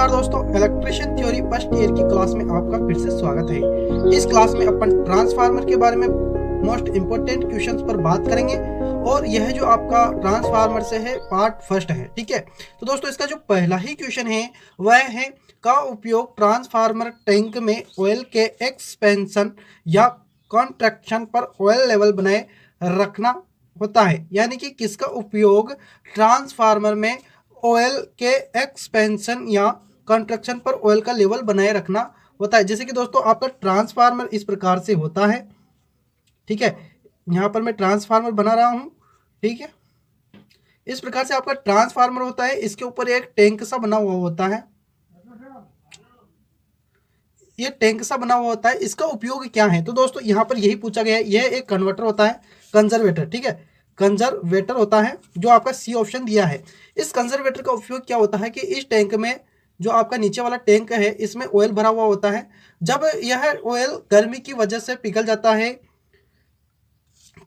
नमस्कार दोस्तों, electrician theory first year की क्लास में आपका फिर से स्वागत है। इस क्लास में अपन ट्रांसफार्मर के बारे में मोस्ट इम्पोर्टेंट क्वेश्चंस पर बात करेंगे और यह जो आपका ट्रांसफार्मर से है पार्ट फर्स्ट है। ठीक है, तो दोस्तों इसका जो पहला ही क्वेश्चन है वह है का उपयोग ट्रांसफार्मर टैंक में ऑयल के एक्सपेंशन या कॉन्ट्रैक्शन पर ऑयल लेवल बनाए रखना होता है। यानी कि किसका उपयोग ट्रांसफार्मर में ऑयल के एक्सपेंशन या कंस्ट्रक्शन पर ऑयल का लेवल बनाए रखना होता है। जैसे कि दोस्तों आपका ट्रांसफार्मर इस प्रकार से होता है। ठीक है, यहाँ पर मैं ट्रांसफार्मर बना रहा हूँ। ठीक है, इस प्रकार से आपका ट्रांसफार्मर होता है। इसके ऊपर एक टैंक सा बना हुआ होता है। ये टैंक सा बना हुआ होता है। इसका उपयोग क्या है? तो दोस्तों यहाँ पर यही पूछा गया है। यह एक कन्वर्टर होता है, कंजर्वेटर। ठीक है, कंजर्वेटर होता है जो आपका सी ऑप्शन दिया है। इस कंजर्वेटर का उपयोग क्या होता है कि इस टैंक में जो आपका नीचे वाला टैंक है इसमें ऑयल भरा हुआ होता है। जब यह ऑयल गर्मी की वजह से पिघल जाता है,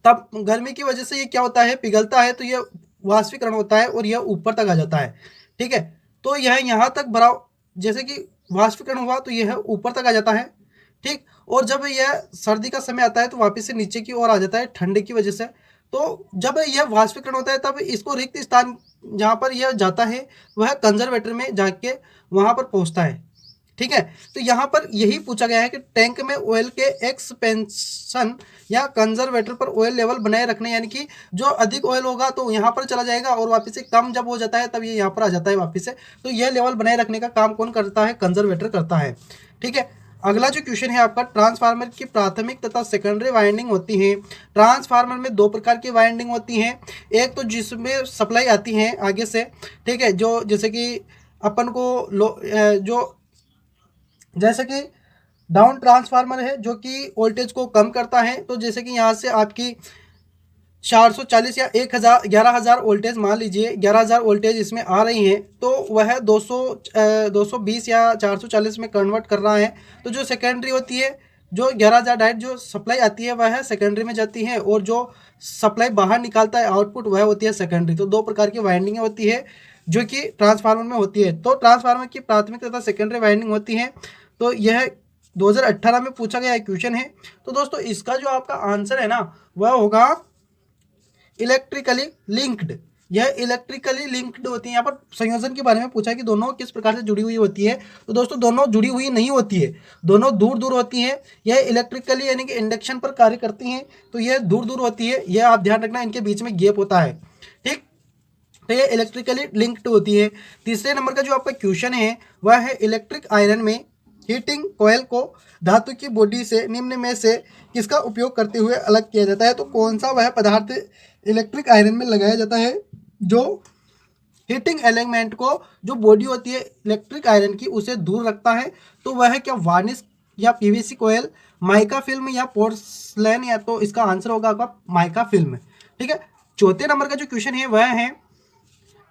तब गर्मी की वजह से ये क्या होता है, पिघलता है, तो यह वाष्पीकरण होता है और यह ऊपर तक आ जाता है। ठीक है, तो यह यहाँ तक भरा, जैसे कि वाष्पीकरण हुआ तो यह ऊपर तक आ जाता है। ठीक, और जब यह सर्दी का समय आता है तो वापस से नीचे की ओर आ जाता है ठंडे की वजह से। तो जब यह वाष्पीकरण होता है तब इसको रिक्त स्थान जहाँ पर यह जाता है वह कंजर्वेटर में जाके वहाँ पर पहुँचता है। ठीक है, तो यहाँ पर यही पूछा गया है कि टैंक में ऑयल के एक्सपेंशन या कंजर्वेटर पर ऑयल लेवल बनाए रखने, यानी कि जो अधिक ऑयल होगा तो यहाँ पर चला जाएगा और वापस से कम जब हो जाता है तब ये यहाँ पर आ जाता है वापस से। तो यह लेवल बनाए रखने का काम कौन करता है? कंजर्वेटर करता है। ठीक है, अगला जो क्वेश्चन है आपका, ट्रांसफार्मर की प्राथमिक तथा सेकेंडरी वाइंडिंग होती है। ट्रांसफार्मर में दो प्रकार की वाइंडिंग होती हैं। एक तो जिसमें सप्लाई आती है आगे से, ठीक है, जो जैसे कि अपन को जो जैसे कि डाउन ट्रांसफार्मर है जो कि वोल्टेज को कम करता है। तो जैसे कि यहाँ से आपकी 440 या 1000 11,000 वोल्टेज, मान लीजिए 11,000 वोल्टेज इसमें आ रही हैं, तो वह 220 या 440 में कन्वर्ट कर रहा है। तो जो सेकेंडरी होती है, जो 11,000 डायरेक्ट जो सप्लाई आती है वह सेकेंडरी में जाती है और जो सप्लाई बाहर निकालता है आउटपुट वह होती है सेकेंडरी। तो दो प्रकार की वाइंडिंग होती है जो कि ट्रांसफार्मर में होती है। तो ट्रांसफार्मर की प्राथमिक तथा सेकेंडरी वाइंडिंग होती है। तो यह 2018 में पूछा गया क्वेश्चन है। तो दोस्तों इसका जो आपका आंसर है ना वह होगा इलेक्ट्रिकली लिंक्ड। यह इलेक्ट्रिकली लिंक्ड होती है। यहाँ पर संयोजन के बारे में पूछा है कि दोनों किस प्रकार से जुड़ी हुई होती है। तो दोस्तों दोनों जुड़ी हुई नहीं होती है, दोनों दूर दूर होती हैं। यह इलेक्ट्रिकली यानी कि इंडक्शन पर कार्य करती हैं, तो यह दूर दूर होती है। यह आप ध्यान रखना, इनके बीच में गैप होता है। ठीक, तो ये इलेक्ट्रिकली लिंक्ड होती है। तीसरे नंबर का जो आपका क्वेश्चन है वह है इलेक्ट्रिक आयरन में हीटिंग कॉयल को धातु की बॉडी से निम्न में से किसका उपयोग करते हुए अलग किया जाता है? तो कौन सा वह पदार्थ इलेक्ट्रिक आयरन में लगाया जाता है जो हीटिंग एलिमेंट को, जो बॉडी होती है इलेक्ट्रिक आयरन की, उसे दूर रखता है? तो वह है क्या वार्निश या पीवीसी कॉयल, माइका फिल्म या पोर्सलैन? या तो इसका आंसर होगा आपका माइका फिल्म। ठीक है, चौथे नंबर का जो क्वेश्चन है वह है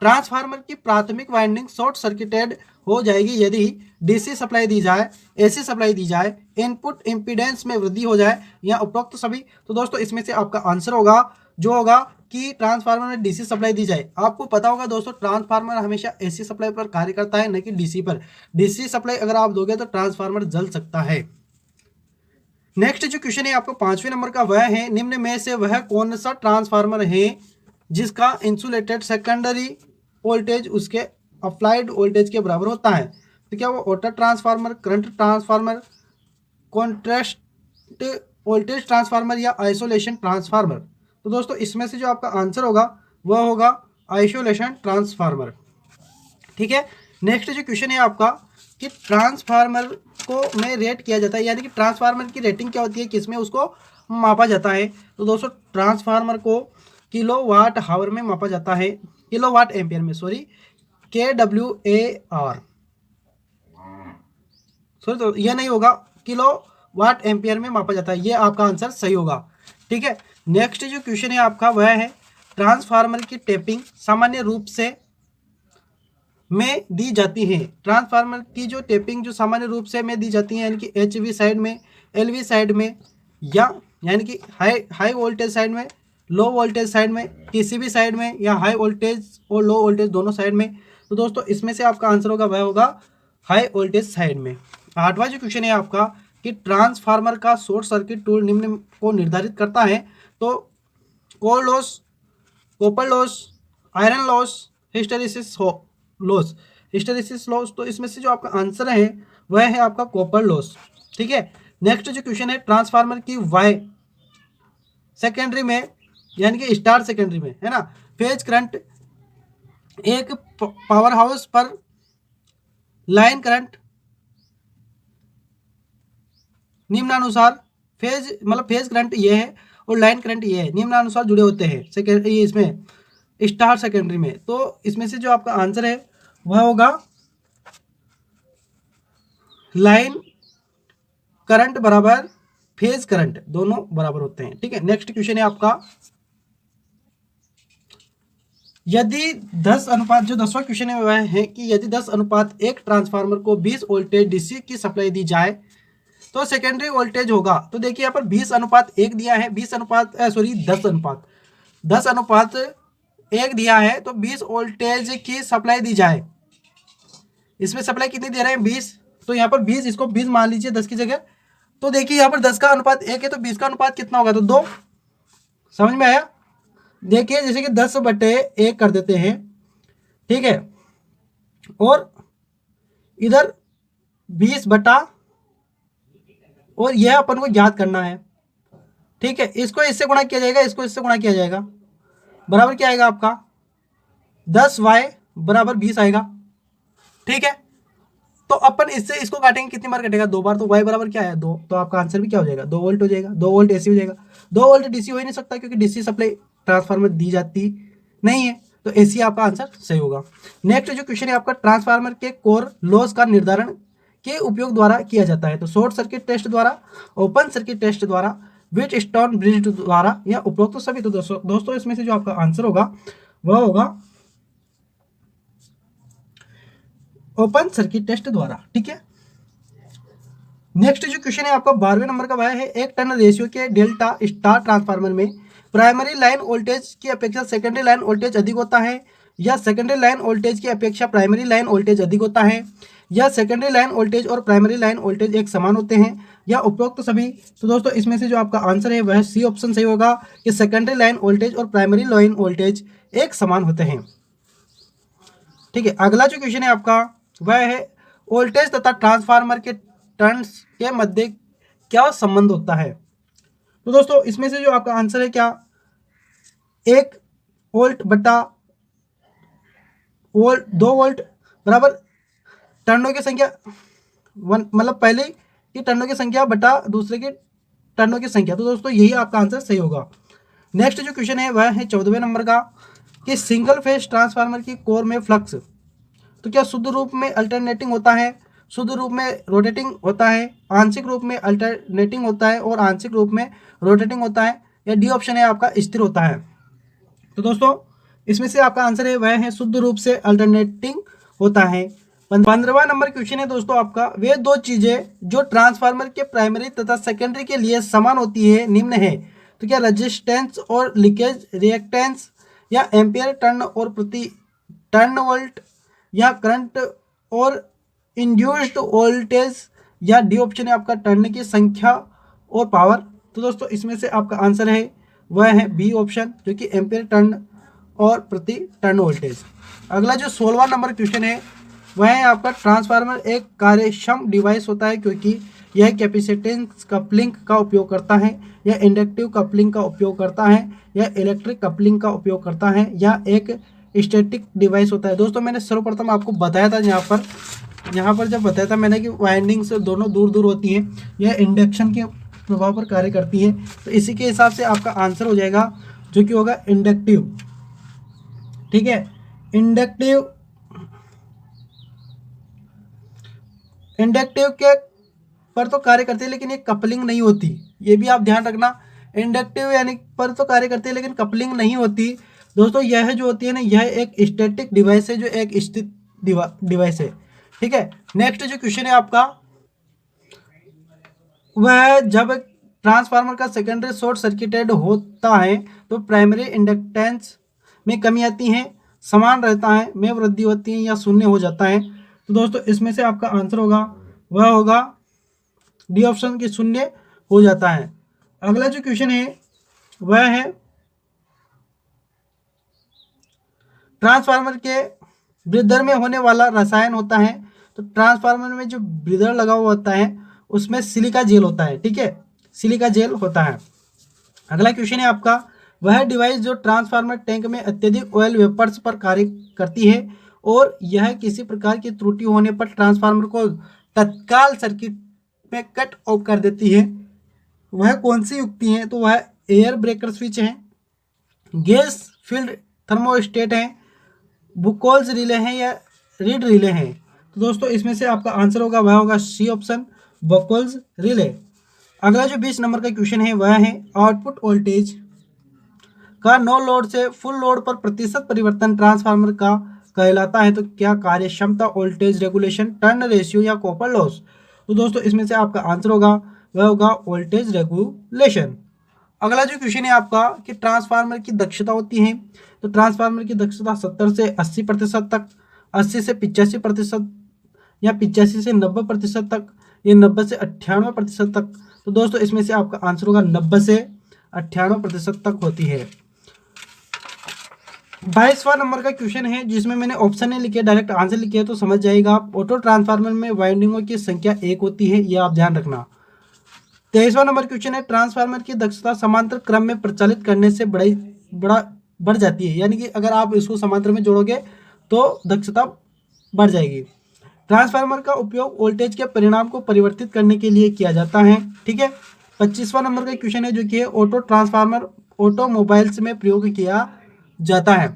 ट्रांसफार्मर की प्राथमिक वाइंडिंग शॉर्ट सर्किटेड हो जाएगी यदि डीसी सप्लाई दी जाए, एसी सप्लाई दी जाए, इनपुट इंपीडेंस में वृद्धि हो जाए या उपरोक्त सभी। तो दोस्तों इसमें से आपका आंसर होगा जो होगा कि ट्रांसफार्मर में डीसी सप्लाई दी जाए। आपको पता होगा दोस्तों ट्रांसफार्मर हमेशा एसी सप्लाई पर कार्य करता है, न कि डीसी पर। डीसी सप्लाई अगर आप दोगे तो ट्रांसफार्मर जल सकता है। नेक्स्ट जो क्वेश्चन है आपको पांचवें नंबर का वह है निम्न में से वह कौन सा ट्रांसफार्मर है जिसका इंसुलेटेड सेकेंडरी वोल्टेज उसके अप्लाइड वोल्टेज के बराबर होता है? तो क्या वो auto transformer, current transformer, contrast voltage transformer या आइसोलेशन ट्रांसफार्मर? तो दोस्तों इसमें से जो आपका आंसर होगा वह होगा आइसोलेशन ट्रांसफार्मर। ठीक है, नेक्स्ट जो क्वेश्चन है आपका कि ट्रांसफार्मर को में रेट किया जाता है, यानी कि ट्रांसफार्मर की रेटिंग क्या होती है, किसमें उसको मापा जाता है? तो दोस्तों ट्रांसफार्मर को किलो वाट हावर में मापा जाता है, किलो वाट एम्पियर में, सॉरी, KWAR, सॉरी, तो यह नहीं होगा, किलो वाट एम्पियर में मापा जाता है। यह आपका आंसर सही होगा। ठीक है, नेक्स्ट जो क्वेश्चन है आपका वह है ट्रांसफार्मर की टेपिंग सामान्य रूप से में दी जाती है। ट्रांसफार्मर की जो टेपिंग जो सामान्य रूप से में दी जाती है, यानी कि HV साइड में, LV साइड में, या यानी कि हाई वोल्टेज साइड में, लो वोल्टेज साइड में, TCB साइड में, या हाई वोल्टेज और लो वोल्टेज दोनों साइड में। तो दोस्तों इसमें से आपका आंसर होगा वह होगा हाई वोल्टेज साइड में। 8वां जो क्वेश्चन है आपका कि ट्रांसफार्मर का शॉर्ट सर्किट टूल निम्न को निर्धारित करता है। तो core loss, copper loss, iron loss, hysteresis loss. Hysteresis loss, तो इसमें से जो आपका आंसर है वह है आपका कॉपर लॉस। ठीक है। नेक्स्ट जो क्वेश्चन है ट्रांसफार्मर की वाई सेकेंडरी में यानी कि स्टार सेकेंडरी में, है ना, फेज करंट एक पावर हाउस पर लाइन करंट निम्नानुसार, फेज मतलब फेज करंट ये है और लाइन करंट ये है, निम्नानुसार जुड़े होते हैं सेकेंडरी इसमें स्टार सेकेंडरी में। तो इसमें से जो आपका आंसर है वह होगा लाइन करंट बराबर फेज करंट, दोनों बराबर होते हैं। ठीक है। नेक्स्ट क्वेश्चन है आपका यदि 10 अनुपात, जो 10वां क्वेश्चन है वह है कि यदि 10:1 ट्रांसफार्मर को 20 वोल्टेज डीसी की सप्लाई दी जाए तो सेकेंडरी वोल्टेज होगा। तो देखिए यहाँ पर 20:1 दिया है, 10:1 दिया है, तो 20 वोल्टेज की सप्लाई दी जाए। इसमें सप्लाई कितनी दे रहे हैं 20, तो यहाँ पर 20, इसको 20 मान लीजिए 10 की जगह। तो देखिए यहाँ पर 10:1 है तो 20 का अनुपात कितना होगा, तो 2। समझ में आया। देखिए जैसे कि 10/1 कर देते हैं, ठीक है, और इधर 20 बटा, और यह अपन को याद करना है। ठीक है। इसको इससे गुणा किया जाएगा, इसको इससे गुणा किया जाएगा, बराबर क्या आएगा आपका 10y बराबर 20 आएगा। ठीक है। तो अपन इससे इसको काटेंगे, कितनी बार कटेगा 2 बार, तो y बराबर क्या है 2, तो आपका आंसर भी क्या हो जाएगा 2 वोल्ट हो जाएगा। 2 वोल्ट एसी हो जाएगा। 2 वोल्ट डीसी हो ही नहीं सकता क्योंकि डीसी सप्लाई ट्रांसफार्मर दी जाती नहीं है, तो एसी आपका आंसर सही होगा। नेक्स्ट जो क्वेश्चन है आपका ट्रांसफार्मर के कोर लॉस का निर्धारण के उपयोग द्वारा किया जाता है। तो शॉर्ट सर्किट टेस्ट द्वारा, ओपन सर्किट टेस्ट द्वारा, व्हीट स्टोन ब्रिज द्वारा, या उपरोक्त तो सभी। तो दोस्तों इसमें से जो आपका आंसर होगा वह होगा ओपन सर्किट टेस्ट द्वारा। ठीक है। नेक्स्ट जो क्वेश्चन है आपका 12वें नंबर का वह है 1 टर्न रेशियो के डेल्टा स्टार ट्रांसफार्मर में प्राइमरी लाइन वोल्टेज की अपेक्षा सेकेंडरी लाइन वोल्टेज अधिक होता है, या सेकेंडरी लाइन वोल्टेज की अपेक्षा प्राइमरी लाइन वोल्टेज अधिक होता है, या सेकेंडरी लाइन वोल्टेज और प्राइमरी लाइन वोल्टेज एक समान होते हैं, या उपरोक्त तो सभी। तो दोस्तों इसमें से जो आपका आंसर है वह सी ऑप्शन सही होगा कि सेकेंडरी लाइन वोल्टेज और प्राइमरी लाइन वोल्टेज एक समान होते हैं। ठीक है। अगला जो क्वेश्चन है आपका वह है वोल्टेज तथा ट्रांसफार्मर के टर्न्स के मध्य क्या संबंध होता है। तो दोस्तों इसमें से जो आपका आंसर है क्या 1 वोल्ट बटा 2 वोल्ट बराबर टर्नों की संख्या, मतलब पहले की टर्नों की संख्या बटा दूसरे की टर्नों की संख्या। तो दोस्तों यही आपका आंसर सही होगा। नेक्स्ट जो क्वेश्चन है वह है 14वें नंबर का कि सिंगल फेज ट्रांसफार्मर की कोर में फ्लक्स तो क्या शुद्ध रूप में अल्टरनेटिंग होता है, शुद्ध रूप में रोटेटिंग होता है, आंशिक रूप में अल्टरनेटिंग होता है और आंशिक रूप में रोटेटिंग होता है, या डी ऑप्शन है आपका स्थिर होता है। तो दोस्तों इसमें से आपका आंसर है वह है शुद्ध रूप से अल्टरनेटिंग होता है। 15वां नंबर क्वेश्चन है दोस्तों आपका वे दो चीजें जो ट्रांसफार्मर के प्राइमरी तथा सेकेंडरी के लिए समान होती है निम्न है। तो क्या रेजिस्टेंस और लीकेज रिएक्टेंस, या एम्पियर टर्न और प्रति टर्न वोल्ट, या करंट और इंड्यूस्ड वोल्टेज, या डी ऑप्शन है आपका टर्न की संख्या और पावर। तो दोस्तों इसमें से आपका आंसर है वह है बी ऑप्शन जो कि एम्पियर टर्न और प्रति टर्न वोल्टेज। अगला जो 16वां नंबर क्वेश्चन है वह है आपका ट्रांसफार्मर एक कार्यक्षम डिवाइस होता है क्योंकि यह कैपेसिटेंस कपलिंग का उपयोग करता है, या इंडक्टिव कपलिंग का उपयोग करता है, या इलेक्ट्रिक कपलिंग का उपयोग करता है, या एक स्टैटिक डिवाइस होता है। दोस्तों मैंने सर्वप्रथम आपको बताया था यहाँ पर जब बताया था मैंने कि वाइंडिंग्स दोनों दूर दूर होती हैं, यह इंडक्शन के प्रभाव पर कार्य करती है। तो इसी के हिसाब से आपका आंसर हो जाएगा जो कि होगा इंडक्टिव। ठीक है। इंडक्टिव के पर तो कार्य करती है लेकिन ये कपलिंग नहीं होती, ये भी आप ध्यान रखना। इंडक्टिव यानी पर तो कार्य करती है लेकिन कपलिंग नहीं होती। दोस्तों यह जो होती है ना यह एक स्टैटिक डिवाइस है जो एक स्थिर डिवाइस है। ठीक है। नेक्स्ट जो क्वेश्चन है आपका वह जब ट्रांसफार्मर का सेकेंडरी शॉर्ट सर्किटेड होता है तो प्राइमरी इंडक्टेंस में कमी आती है, समान रहता है, में वृद्धि होती है, या शून्य हो जाता है। तो दोस्तों इसमें से आपका आंसर होगा वह होगा डी ऑप्शन की शून्य हो जाता है। अगला जो क्वेश्चन है वह है ट्रांसफार्मर के ब्रीदर में होने वाला रसायन होता है। तो ट्रांसफार्मर में जो ब्रीदर लगा हुआ होता है उसमें सिलिका जेल होता है, ठीक है, सिलिका जेल होता है। अगला क्वेश्चन है आपका वह डिवाइस जो ट्रांसफार्मर टैंक में अत्यधिक ऑयल वेपर्स पर कार्य करती है और यह किसी प्रकार की त्रुटि होने पर ट्रांसफार्मर को तत्काल सर्किट में कट ऑफ कर देती है, वह कौन सी युक्ति है? तो वह एयर ब्रेकर स्विच है, गैस फील्ड थर्मोस्टेट है, बुकोल्स रिले हैं या रीड रिले हैं। तो दोस्तों इसमें से आपका आंसर होगा वह होगा सी ऑप्शन बुकोल्स रिले। अगला जो 20 नंबर का क्वेश्चन है वह है आउटपुट वोल्टेज का नो लोड से फुल लोड पर प्रतिशत परिवर्तन ट्रांसफार्मर का कहलाता है। तो क्या कार्य क्षमता, वोल्टेज रेगुलेशन, टर्न रेशियो या कॉपर लॉस? तो दोस्तों इसमें से आपका आंसर होगा वह होगा वोल्टेज रेगुलेशन। अगला जो क्वेश्चन है आपका कि ट्रांसफार्मर की दक्षता होती है। तो ट्रांसफार्मर की दक्षता 70 से 80% तक, 80 से 85% या 85 से 90% तक, या 90 से 98% तक। तो दोस्तों इसमें से आपका आंसर होगा 90 से 98% तक होती है। 22वां नंबर का क्वेश्चन है जिसमें मैंने ऑप्शन नहीं लिखे, डायरेक्ट आंसर लिखे है, तो समझ जाएगा आप। ऑटो ट्रांसफार्मर में वाइंडिंगों की संख्या 1 होती है, ये आप ध्यान रखना। 23वां नंबर क्वेश्चन है ट्रांसफार्मर की दक्षता समांतर क्रम में प्रचालित करने से बढ़ जाती है, यानी कि अगर आप इसको समांतर में जोड़ोगे तो दक्षता बढ़ जाएगी। ट्रांसफार्मर का उपयोग वोल्टेज के परिणाम को परिवर्तित करने के लिए किया जाता है, ठीक है। 25वां नंबर का क्वेश्चन है जो कि ऑटो ट्रांसफार्मर ऑटोमोबाइल्स में प्रयोग किया जाता है।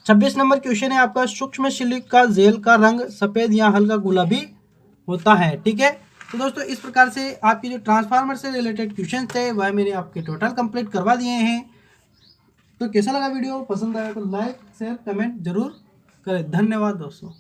26 नंबर क्वेश्चन है आपका सूक्ष्म सिलिका जेल का रंग सफेद या हल्का गुलाबी होता है, ठीक है। तो दोस्तों इस प्रकार से आपकी जो ट्रांसफार्मर से रिलेटेड क्वेश्चन थे वह मैंने आपके टोटल कंप्लीट करवा दिए हैं। तो कैसा लगा वीडियो? पसंद आया तो लाइक शेयर कमेंट जरूर करें। धन्यवाद दोस्तों।